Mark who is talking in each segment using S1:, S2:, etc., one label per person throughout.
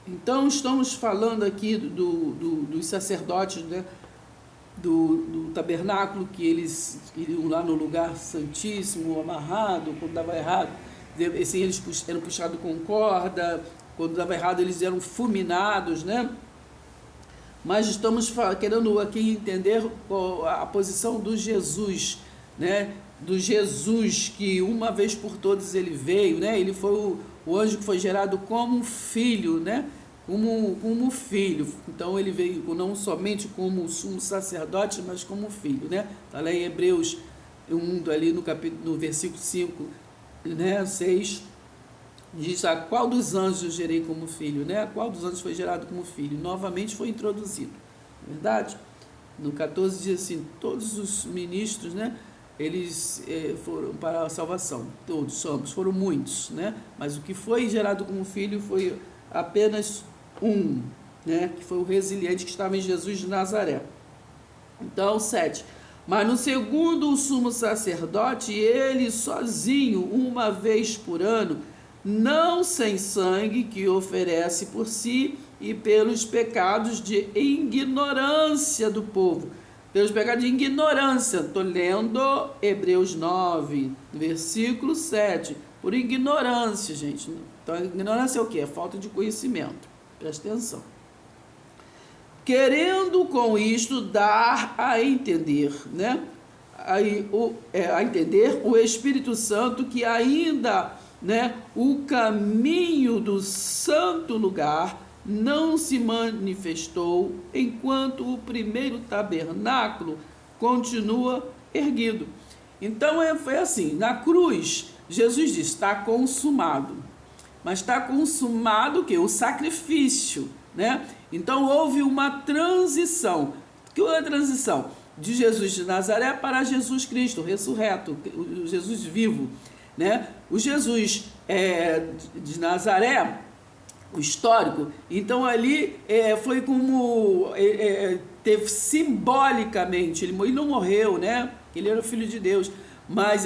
S1: Então, estamos falando aqui dos sacerdotes, né, do tabernáculo, que eles iriam lá no lugar santíssimo, amarrado, quando dava errado, assim, eles eram puxados com corda, quando dava errado eles eram fulminados, né? Mas estamos querendo aqui entender a posição do Jesus, né? Do Jesus que uma vez por todas ele veio, né? Ele foi o anjo que foi gerado como filho, né? Como filho. Então ele veio não somente como sumo sacerdote, mas como filho, né? Está lá em Hebreus 1, ali no versículo 5, né? 6, diz: a qual dos anjos eu gerei como filho, né? A qual dos anjos foi gerado como filho? Novamente foi introduzido, não é verdade? No 14 diz assim: todos os ministros, né? Eles foram para a salvação, todos foram muitos, né? Mas o que foi gerado como filho foi apenas um, né? Que foi o resiliente que estava em Jesus de Nazaré. Então, 7. Mas no segundo o sumo sacerdote, ele sozinho, uma vez por ano, não sem sangue, que oferece por si e pelos pecados de ignorância do povo. Pelos pecados de ignorância. Estou lendo Hebreus 9, versículo 7. Por ignorância, gente. Então, ignorância é o quê? É falta de conhecimento. Presta atenção. Querendo com isto dar a entender, né? A entender o Espírito Santo que ainda, né, o caminho do santo lugar não se manifestou enquanto o primeiro tabernáculo continua erguido. Então foi assim, na cruz Jesus diz: está consumado. Mas está consumado o quê? O sacrifício, né? Então houve uma transição. Que é a transição? De Jesus de Nazaré para Jesus Cristo, ressurreto, o Jesus vivo, né? O Jesus de Nazaré, o histórico, então ali foi como teve simbolicamente, ele não morreu, né? Ele era o Filho de Deus, mas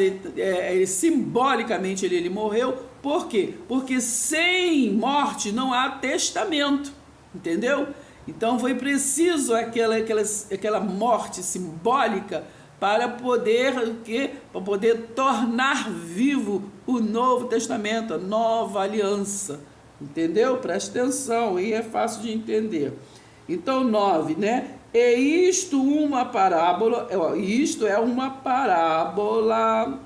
S1: simbolicamente ele morreu. Por quê? Porque sem morte não há testamento, entendeu? Então foi preciso aquela morte simbólica para poder tornar vivo o Novo Testamento, a nova aliança, entendeu? Presta atenção, aí é fácil de entender. Então 9, né? E isto uma parábola, isto é uma parábola,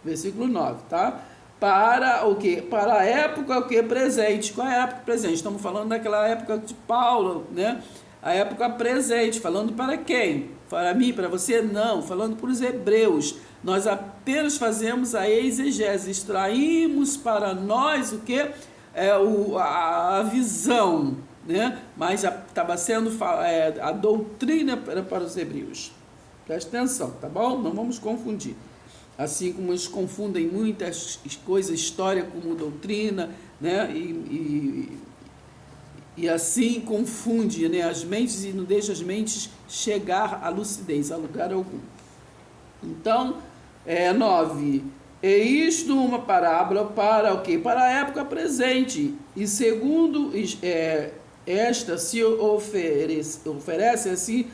S1: versículo 9, tá? Para o quê? Para a época presente. Qual é a época presente? Estamos falando daquela época de Paulo, né? A época presente, falando para quem? Para mim, para você? Não, falando para os hebreus. Nós apenas fazemos a exegese, extraímos para nós o que? A visão, né? Mas estava sendo a doutrina para os hebreus. Preste atenção, tá bom? Não vamos confundir. Assim como eles confundem muitas coisas, história como doutrina, né? E assim confunde, né, as mentes e não deixa as mentes chegar à lucidez, a lugar algum. Então, 9. E isto uma parábola para o quê? Para a época presente. E segundo esta se oferece assim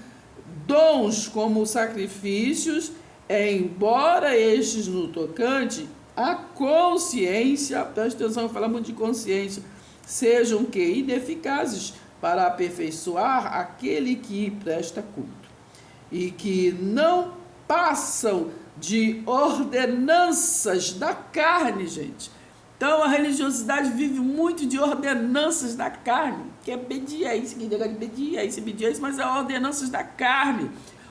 S1: dons como sacrifícios, embora estes no tocante à consciência, presta atenção, fala muito de consciência, sejam que ineficazes para aperfeiçoar aquele que presta culto, e que não passam de ordenanças da carne, gente. Então a religiosidade vive muito de ordenanças da carne, que é obediência, que negócio de obediência, mas é ordenanças da carne,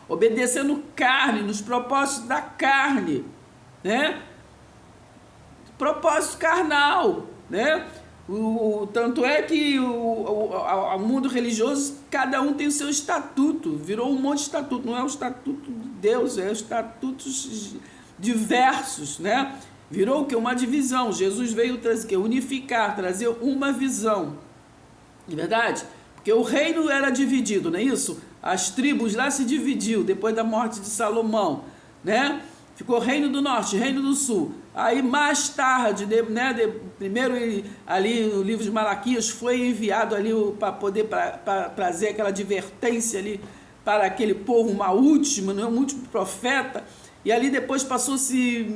S1: obedecendo carne, nos propósitos da carne, né? Propósito carnal, né? Tanto é que o mundo religioso, cada um tem o seu estatuto, virou um monte de estatuto, não é o estatuto de Deus, é estatutos diversos, né? Virou o que? Uma divisão. Jesus veio trazer, unificar, trazer uma visão, de verdade? Porque o reino era dividido, não é isso? As tribos lá se dividiu depois da morte de Salomão, né? ficou Reino do Norte, Reino do Sul. Aí mais tarde, primeiro ali o livro de Malaquias foi enviado ali para poder trazer aquela advertência ali para aquele povo, uma última, um último profeta. E ali depois passou-se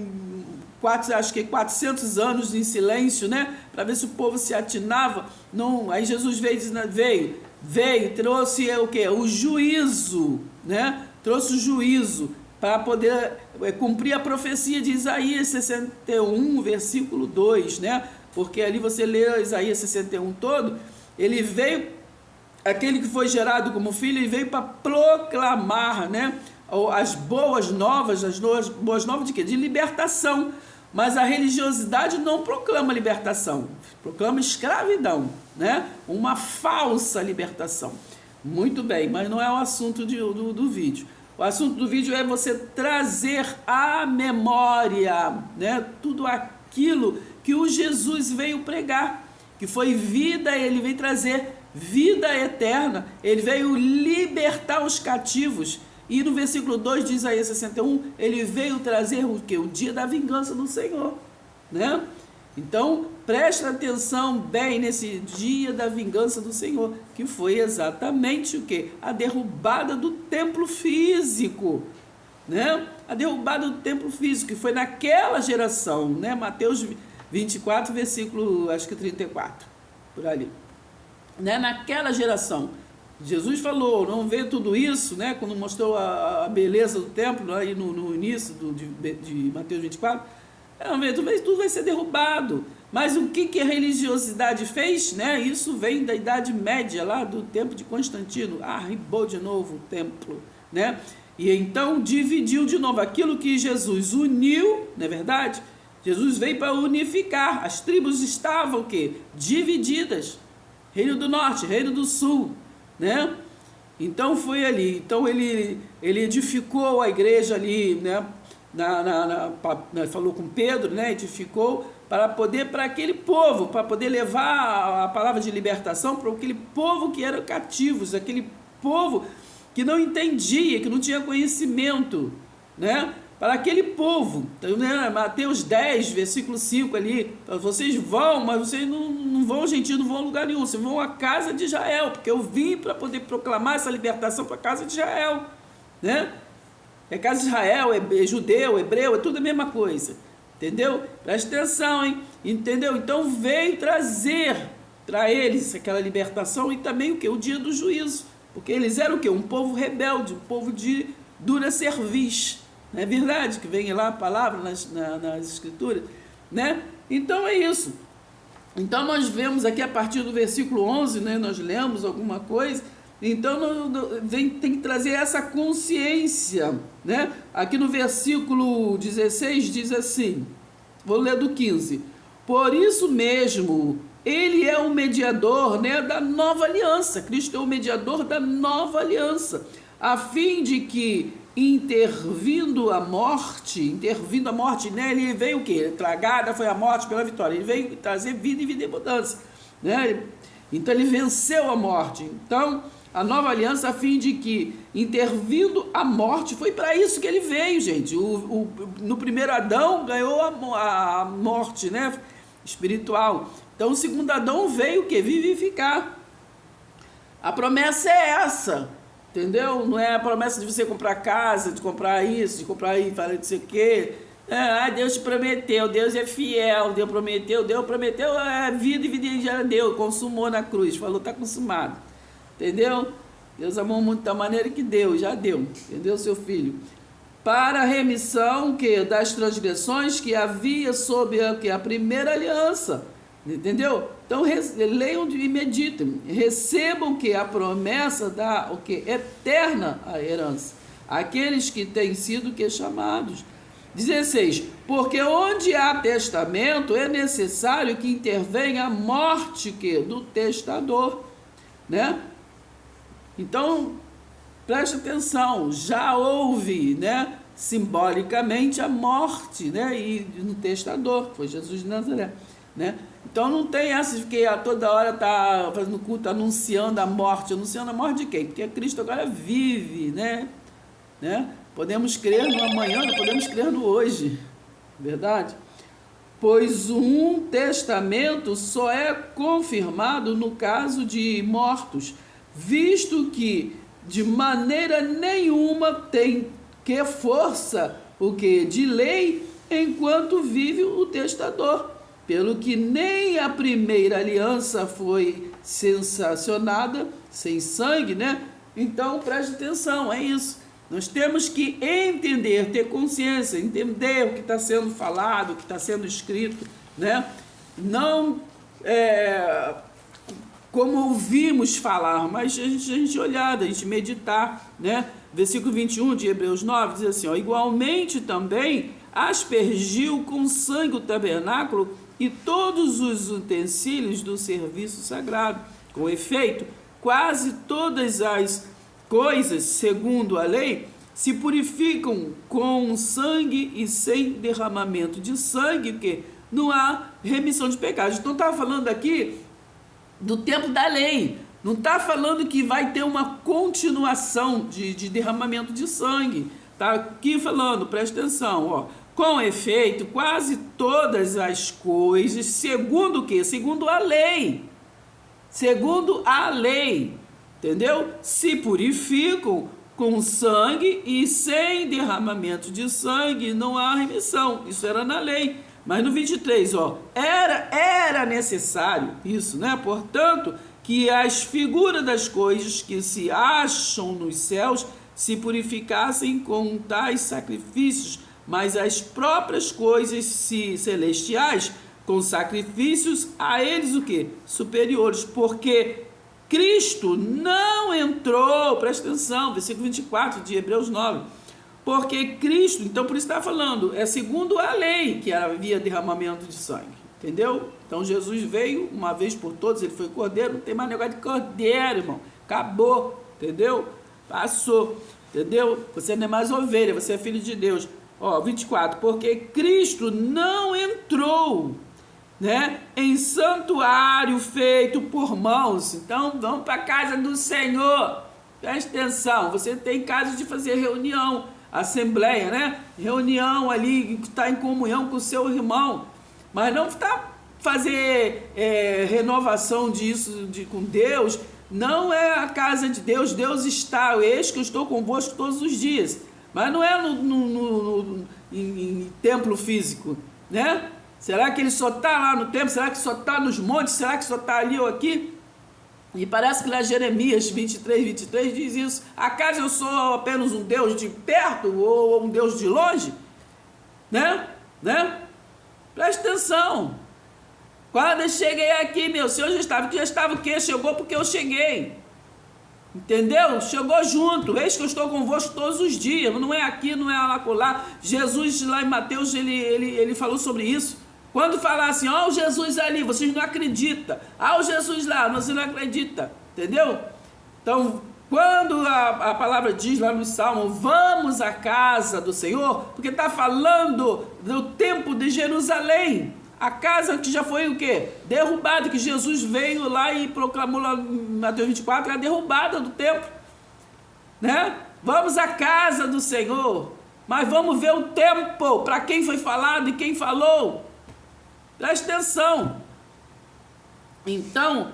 S1: acho que 400 anos em silêncio, né? Para ver se o povo se atinava. Não, aí Jesus veio, trouxe o quê? O juízo, né? Trouxe o juízo para poder cumprir a profecia de Isaías 61, versículo 2, né? Porque ali você lê Isaías 61 todo, ele veio, aquele que foi gerado como filho, ele veio para proclamar, né? As boas novas de quê? De libertação. Mas a religiosidade não proclama libertação, proclama escravidão, né? Uma falsa libertação. Muito bem, mas não é o assunto do vídeo. O assunto do vídeo é você trazer à memória, né, tudo aquilo que o Jesus veio pregar, que foi vida, ele veio trazer vida eterna, ele veio libertar os cativos. E no versículo 2 de Isaías 61, ele veio trazer o quê? O dia da vingança do Senhor, né? Então, preste atenção bem nesse dia da vingança do Senhor, que foi exatamente o quê? A derrubada do templo físico, né? A derrubada do templo físico, que foi naquela geração, né? Mateus 24, versículo, acho que 34, por ali. Né? Naquela geração, Jesus falou, não vê tudo isso, né? Quando mostrou a beleza do templo, aí no início de Mateus 24, tudo vai ser derrubado. Mas o que a religiosidade fez, né? Isso vem da Idade Média, lá do tempo de Constantino. Arribou de novo o templo, né? E então dividiu de novo aquilo que Jesus uniu, não é verdade? Jesus veio para unificar. As tribos estavam o quê? Divididas. Reino do Norte, Reino do Sul, né? Então foi ali. Então ele edificou a igreja ali, né? Falou com Pedro, né? Edificou para aquele povo, para poder levar a palavra de libertação para aquele povo que era cativos, aquele povo que não entendia, que não tinha conhecimento, né? Para aquele povo, então, né? Mateus 10, versículo 5 ali, vocês vão, mas vocês não vão, gentios, não vão a lugar nenhum, vocês vão à casa de Israel, porque eu vim para poder proclamar essa libertação para a casa de Israel, né? É casa de Israel, é judeu, hebreu, é tudo a mesma coisa, entendeu? Presta atenção, hein? Entendeu? Então veio trazer para eles aquela libertação e também o que? O dia do juízo, porque eles eram o que? Um povo rebelde, um povo de dura cerviz, não é verdade? Que vem lá a palavra nas escrituras, né? Então é isso. Então nós vemos aqui a partir do versículo 11, né? Nós lemos alguma coisa. Então tem que trazer essa consciência, né? Aqui no versículo 16 diz assim, vou ler do 15: por isso mesmo ele é o mediador, né, da nova aliança. Cristo é o mediador da nova aliança, a fim de que intervindo a morte, né, ele veio o quê? Tragada foi a morte pela vitória, ele veio trazer vida e vida em abundância, né? Então ele venceu a morte. Então a nova aliança, a fim de que, intervindo a morte, foi para isso que ele veio, gente. No primeiro Adão ganhou a morte, né, espiritual. Então o segundo Adão veio o quê? Vivificar. A promessa é essa, entendeu? Não é a promessa de você comprar casa, de comprar isso, de comprar aí, falar de sei o quê. Deus te prometeu, Deus é fiel, Deus prometeu, vida e vida já deu, consumou na cruz, falou, está consumado. Entendeu? Deus amou muito da maneira que deu, já deu, entendeu, seu filho? Para a remissão das transgressões que havia sob a primeira aliança, entendeu? Então leiam e meditem, recebam a promessa da eterna a herança, aqueles que têm sido chamados. 16, porque onde há testamento é necessário que intervenha a morte do testador, né? Então, preste atenção, já houve, né, simbolicamente a morte, né, e no testador, foi Jesus de Nazaré, né? Então não tem essa de que a toda hora está fazendo culto, anunciando a morte de quem? Porque Cristo agora vive, né? Podemos crer no amanhã, não podemos crer no hoje, verdade? Pois um testamento só é confirmado no caso de mortos, visto que de maneira nenhuma tem que força o que de lei enquanto vive o testador, pelo que nem a primeira aliança foi sancionada sem sangue, né? Então preste atenção, é isso. Nós temos que entender, ter consciência, entender o que está sendo falado, o que está sendo escrito, né? Não como ouvimos falar, mas a gente olhar, a gente meditar, né? Versículo 21 de Hebreus 9 diz assim, ó, igualmente também aspergiu com sangue o tabernáculo e todos os utensílios do serviço sagrado. Com efeito, quase todas as coisas, segundo a lei, se purificam com sangue e sem derramamento de sangue, que não há remissão de pecados. Então está falando aqui do tempo da lei, não está falando que vai ter uma continuação de derramamento de sangue. Está aqui falando, presta atenção, ó. Com efeito, quase todas as coisas, segundo o quê? Segundo a lei. Segundo a lei. Entendeu? Se purificam com sangue e sem derramamento de sangue não há remissão. Isso era na lei. Mas no 23, ó, era necessário isso, né? Portanto, que as figuras das coisas que se acham nos céus se purificassem com tais sacrifícios, mas as próprias coisas celestiais com sacrifícios a eles o quê? Superiores, porque Cristo não entrou, presta atenção, versículo 24 de Hebreus 9, porque Cristo, então por isso está falando, é segundo a lei que havia derramamento de sangue, entendeu? Então Jesus veio uma vez por todas, ele foi cordeiro, não tem mais negócio de cordeiro, irmão, acabou, entendeu? Passou, entendeu? Você não é mais ovelha, você é filho de Deus. Ó, 24, porque Cristo não entrou, né, em santuário feito por mãos. Então vamos para a casa do Senhor, presta atenção, você tem casa de fazer reunião, assembleia, né, reunião ali, que está em comunhão com o seu irmão, mas não está fazer renovação disso com Deus, não é a casa de Deus. Deus está, eis que eu estou convosco todos os dias, mas não é em templo físico, né? Será que ele só está lá no templo? Será que só está nos montes? Será que só está ali ou aqui? E parece que lá Jeremias 23 diz isso. Acaso eu sou apenas um Deus de perto ou um Deus de longe? Né? Presta atenção. Quando eu cheguei aqui, meu Senhor já estava o quê? Chegou porque eu cheguei. Entendeu? Chegou junto. Eis que eu estou convosco todos os dias. Não é aqui, não é lá. Jesus lá em Mateus, ele falou sobre isso. Quando falar assim, ó, o Jesus ali, vocês não acreditam. Ah, o Jesus lá, você não acredita. Entendeu? Então, quando a palavra diz lá no Salmo, vamos à casa do Senhor, porque está falando do tempo de Jerusalém. A casa que já foi o quê? Derrubada, que Jesus veio lá e proclamou lá em Mateus 24, a derrubada do templo. Né? Vamos à casa do Senhor, mas vamos ver o tempo, para quem foi falado e quem falou. Presta atenção. Então,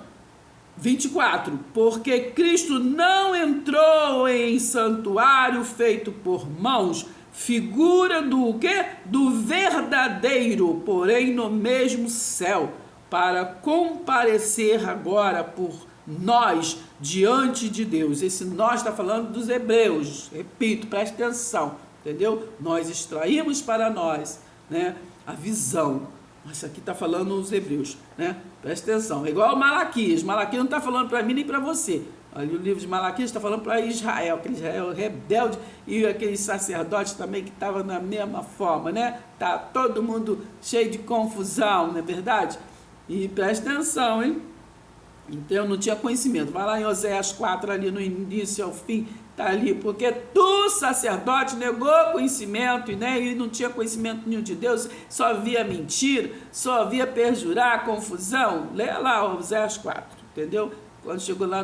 S1: 24, porque Cristo não entrou em santuário feito por mãos, figura do quê? Do verdadeiro, porém no mesmo céu, para comparecer agora por nós diante de Deus. Esse nós está falando dos hebreus, repito, preste atenção, entendeu? Nós extraímos para nós, né, a visão. Isso aqui está falando os hebreus, né? Presta atenção, é igual Malaquias. Malaquias não está falando para mim nem para você. Ali o livro de Malaquias está falando para Israel, aquele Israel rebelde e aqueles sacerdotes também que estavam na mesma forma, né? Tá todo mundo cheio de confusão, não é verdade? E presta atenção, hein? Então não tinha conhecimento. Vai lá em Oséias 4, ali no início ao fim, tá ali, porque tu, sacerdote, negou conhecimento, né? E não tinha conhecimento nenhum de Deus, só via mentira, só via perjurar, confusão. Lê lá Oséias 4, entendeu? Quando chegou lá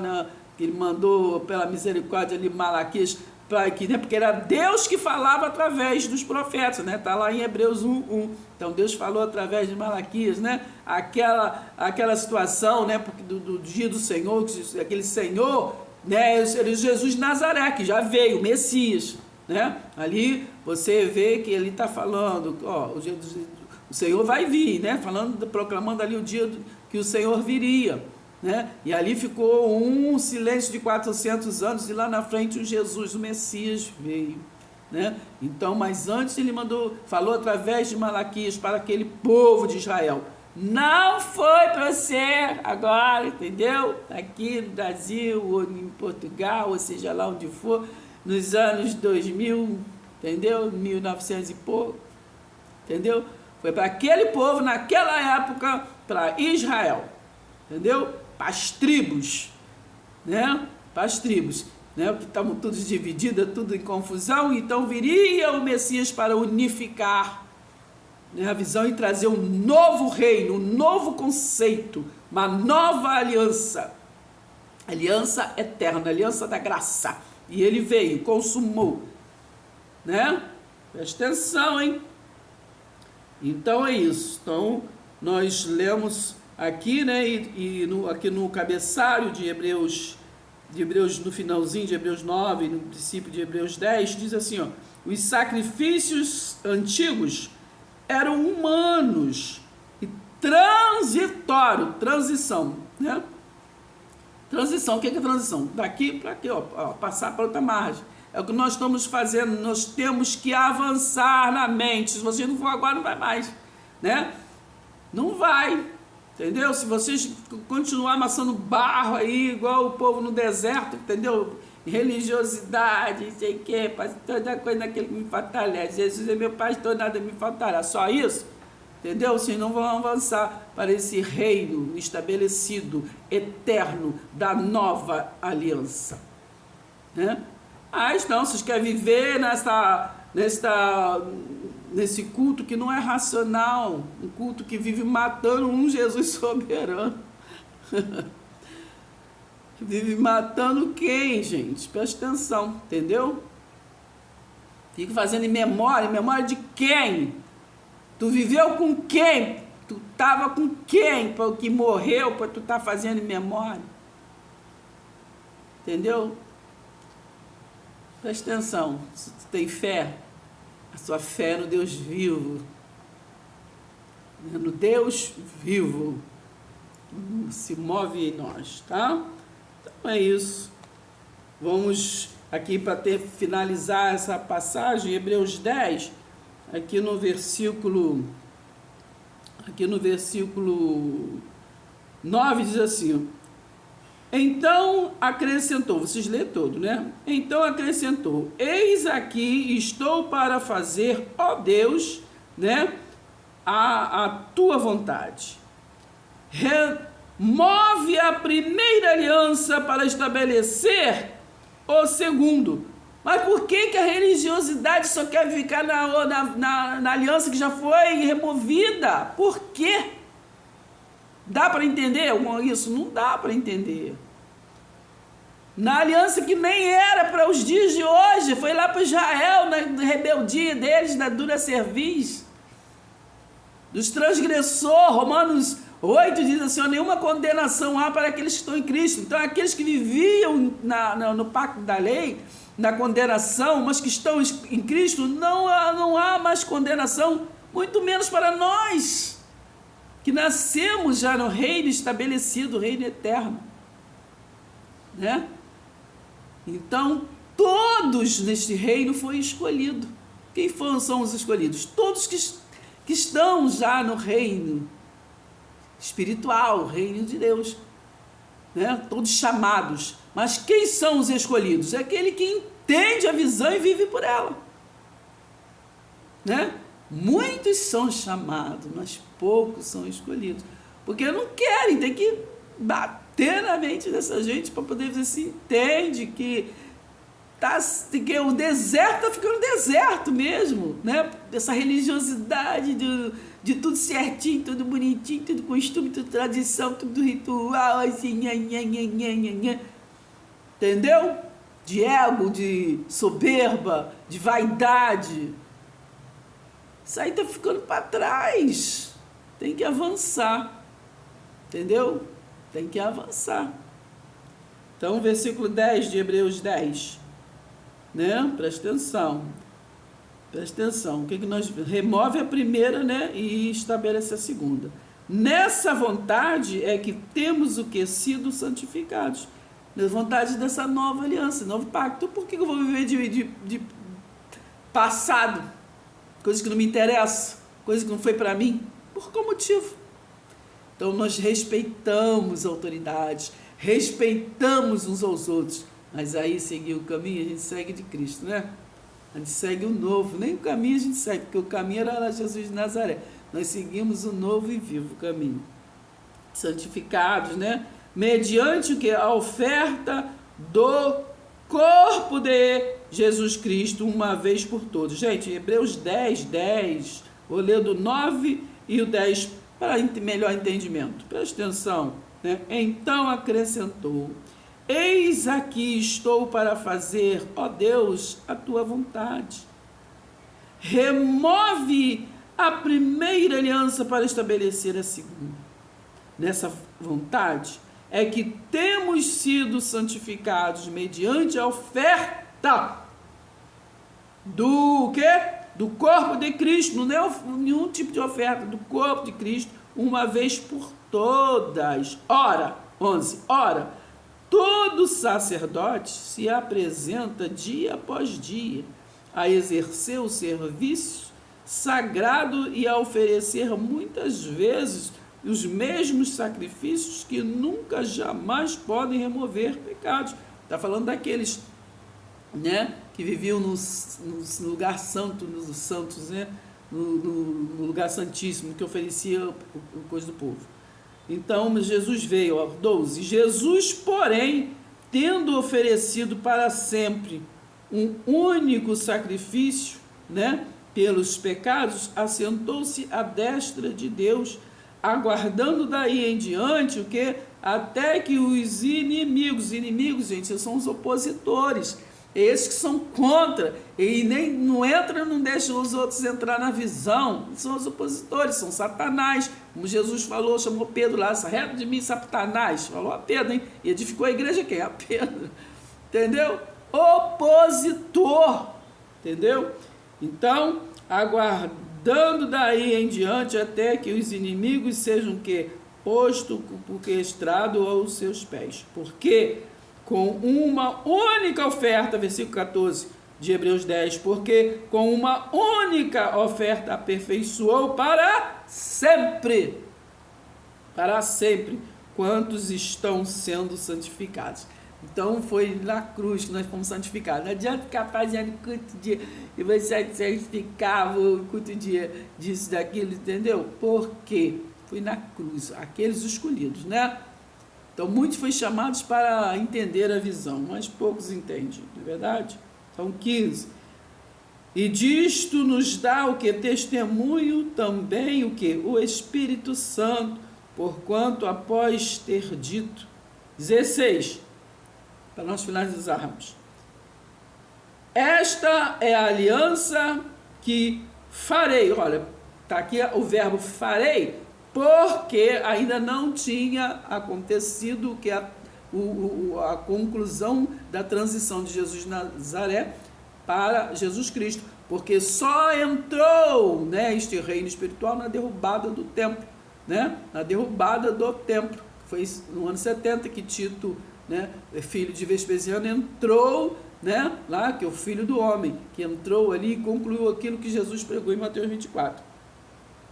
S1: ele mandou pela misericórdia ali Malaquias aqui, né? Porque era Deus que falava através dos profetas, né? Está lá em Hebreus 1:1. Então Deus falou através de Malaquias, né? Aquela situação, né? Porque do dia do Senhor, aquele Senhor, né? Era Jesus de Nazaré, que já veio, o Messias, né? Ali você vê que ele está falando, ó, o Senhor vai vir, né? Falando, proclamando ali o dia que o Senhor viria, né? E ali ficou um silêncio de 400 anos e lá na frente o Jesus, o Messias, veio, né? Então, mas antes ele falou através de Malaquias para aquele povo de Israel. Não foi para ser agora, entendeu? Aqui no Brasil ou em Portugal, ou seja lá onde for, nos anos 2000, entendeu? 1900 e pouco, entendeu? Foi para aquele povo naquela época, para Israel, entendeu? Para as tribos, né? Para as tribos, né? Que estavam todas divididas, tudo em confusão. Então viria o Messias para unificar, né, a visão e trazer um novo reino, um novo conceito, uma nova aliança, aliança eterna, aliança da graça. E ele veio, consumou, né? Presta atenção, hein? Então é isso. Então nós lemos aqui, né? Aqui no cabeçalho de Hebreus, no finalzinho de Hebreus 9, no princípio de Hebreus 10, diz assim, ó: os sacrifícios antigos eram humanos e transição, né? Transição, o que é transição? Daqui para aqui, ó, passar para outra margem. É o que nós estamos fazendo, nós temos que avançar na mente. Se você não for agora, não vai mais, né? Não vai, entendeu? Se vocês continuar amassando barro aí, igual o povo no deserto, entendeu? Religiosidade, não sei o que, toda coisa daquele que me fortalece. Jesus é meu pastor, nada me faltará. Só isso, entendeu? Vocês não vão avançar para esse reino estabelecido, eterno, da nova aliança, né? Mas não, vocês querem viver nesse culto que não é racional, um culto que vive matando um Jesus soberano. Vive matando quem, gente? Presta atenção, entendeu? Fica fazendo em memória de quem? Tu viveu com quem? Tu estava com quem? Para o que morreu, para tu estar fazendo em memória? Entendeu? Presta atenção, se tu tem fé, a sua fé é no Deus vivo, no Deus vivo, se move em nós, tá? Então é isso. Vamos aqui para finalizar essa passagem, Hebreus 10, aqui no versículo 9 diz assim: então acrescentou, vocês lêem todo, né? Então acrescentou: eis aqui estou para fazer, ó Deus, né, a tua vontade. Remove a primeira aliança para estabelecer o segundo. Mas por que a religiosidade só quer ficar na aliança que já foi removida? Por quê? Dá para entender isso? Não dá para entender. Na aliança que nem era para os dias de hoje, foi lá para Israel, na rebeldia deles, na dura cerviz, dos transgressores. Romanos 8 diz assim: nenhuma condenação há para aqueles que estão em Cristo. Então aqueles que viviam no pacto da lei, na condenação, mas que estão em Cristo, não há mais condenação, muito menos para nós, que nascemos já no reino estabelecido, reino eterno, né? Então, todos neste reino foram escolhidos. Quem são os escolhidos? Todos que estão já no reino espiritual, reino de Deus, né? Todos chamados. Mas quem são os escolhidos? É aquele que entende a visão e vive por ela, né? Muitos são chamados, mas poucos são escolhidos. Porque não querem, tem que bater na mente dessa gente para poder dizer assim, entende que o deserto está ficando deserto mesmo, né? Essa religiosidade de tudo certinho, tudo bonitinho, tudo costume, tudo tradição, tudo ritual, assim, entendeu? de ego, de soberba, de vaidade. Isso aí está ficando para trás. Tem que avançar. Entendeu? Tem que avançar. Então, versículo 10 de Hebreus 10. Né? Presta atenção. Presta atenção. O que nós... Remove a primeira, né? E estabelece a segunda. Nessa vontade é que temos o que? Sido santificados. Na vontade dessa nova aliança, novo pacto. Por que eu vou viver de passado? Coisa que não me interessa, coisa que não foi para mim. Por qual motivo? Então nós respeitamos autoridades, respeitamos uns aos outros, mas aí seguir o caminho, a gente segue de Cristo, né? A gente segue o novo, nem o caminho a gente segue, porque o caminho era Jesus de Nazaré. Nós seguimos o novo e vivo caminho. Santificados, né? Mediante o que? A oferta do corpo de Jesus Cristo, uma vez por todos. Gente, Hebreus 10, 10, vou ler do 9 e o 10 para melhor entendimento. Presta atenção, né? Então acrescentou: eis aqui estou para fazer, ó Deus, a tua vontade. Remove a primeira aliança para estabelecer a segunda. Nessa vontade é que temos sido santificados mediante a oferta do quê? Do corpo de Cristo. Não é nenhum tipo de oferta, do corpo de Cristo, uma vez por todas. Ora, 11, ora, todo sacerdote se apresenta dia após dia a exercer o serviço sagrado e a oferecer muitas vezes os mesmos sacrifícios que nunca, jamais podem remover pecados. Está falando daqueles, né, que viviam no lugar santo, nos santos, né, no lugar santíssimo, que oferecia coisa do povo. Então, Jesus veio, ó, 12. Jesus, porém, tendo oferecido para sempre um único sacrifício, né, pelos pecados, assentou-se à destra de Deus, aguardando daí em diante o que? Até que os inimigos, gente, são os opositores, esses que são contra, e nem não entra, não deixa os outros entrar na visão, são os opositores, são Satanás, como Jesus falou, chamou Pedro lá, reto de mim, Satanás, falou a Pedro, hein? E edificou a igreja quem? A Pedro, entendeu? Opositor, entendeu? Então, aguardando daí em diante até que os inimigos sejam que posto porque estrado aos seus pés, porque com uma única oferta, versículo 14 de Hebreus 10, porque com uma única oferta aperfeiçoou para sempre quantos estão sendo santificados. Então foi na cruz que nós fomos santificados. Não adianta ficar fazendo culto de e você santificava o culto disso, daquilo, entendeu? Porque foi na cruz, aqueles escolhidos, né? Então muitos foram chamados para entender a visão, mas poucos entendem, não é verdade? São 15. E disto nos dá o que? Testemunho também o que? O Espírito Santo, porquanto após ter dito. 16. Para nós finalizarmos. Esta é a aliança que farei. Olha, está aqui o verbo farei, porque ainda não tinha acontecido que a conclusão da transição de Jesus de Nazaré para Jesus Cristo, porque só entrou, né, este reino espiritual na derrubada do templo, né, na derrubada do templo. Foi no ano 70 que Tito, né, filho de Vespasiano, entrou, né, lá, que é o filho do homem, que entrou ali e concluiu aquilo que Jesus pregou em Mateus 24.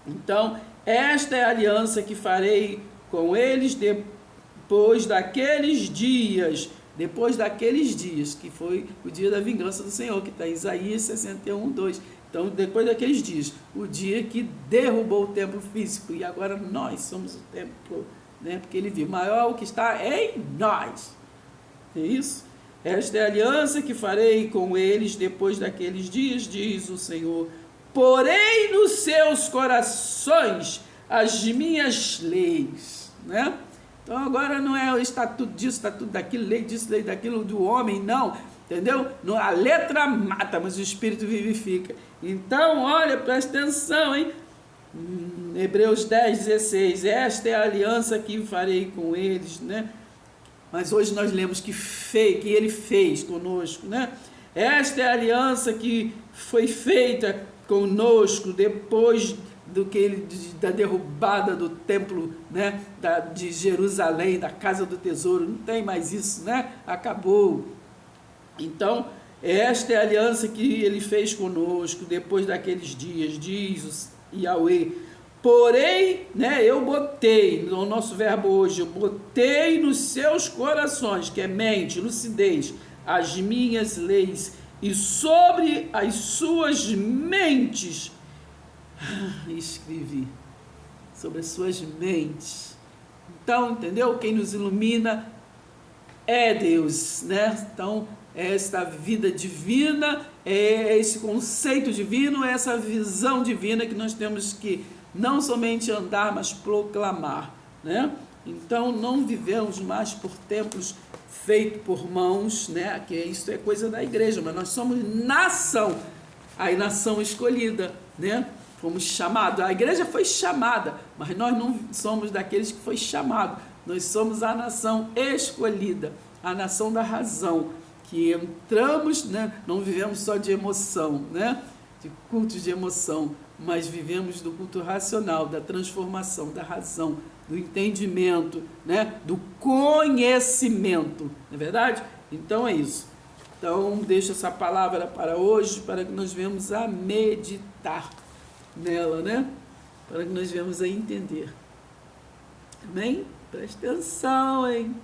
S1: Então, esta é a aliança que farei com eles depois daqueles dias, que foi o dia da vingança do Senhor, que está em Isaías 61, 2. Então, depois daqueles dias, o dia que derrubou o templo físico, e agora nós somos o templo, né? Porque ele viu, maior o que está em nós. É isso? Esta é a aliança que farei com eles depois daqueles dias, diz o Senhor. Porei nos seus corações as minhas leis, né? Então agora não é o estatuto disso, estatuto daquilo, lei disso, lei daquilo do homem, não. entendeu? A letra mata, mas o Espírito vivifica. Então, olha, presta atenção, hein? Hebreus 10:16, esta é a aliança que farei com eles, né? Mas hoje nós lemos que ele fez conosco, né? Esta é a aliança que foi feita conosco depois da derrubada do templo, né? De Jerusalém, da casa do tesouro. Não tem mais isso, né? Acabou. Então, esta é a aliança que ele fez conosco depois daqueles dias, diz o Yahweh. Porém, né, eu botei, no nosso verbo hoje, eu botei nos seus corações, que é mente, lucidez, as minhas leis, e sobre as suas mentes, escrevi, sobre as suas mentes. Então, entendeu? Quem nos ilumina é Deus, né? Então, esta vida divina, esse conceito divino, essa visão divina que nós temos que não somente andar, mas proclamar, né? Então, não vivemos mais por templos feitos por mãos, né? Que isso é coisa da igreja, mas nós somos nação, a nação escolhida, né? Fomos chamados, a igreja foi chamada, mas nós não somos daqueles que foi chamado, nós somos a nação escolhida, a nação da razão, que entramos, né? Não vivemos só de emoção, né? De cultos de emoção, mas vivemos do culto racional, da transformação, da razão, do entendimento, né? Do conhecimento, não é verdade? Então é isso. Então deixo essa palavra para hoje, para que nós venhamos a meditar nela, né? Para que nós venhamos a entender. Amém? Presta atenção, hein?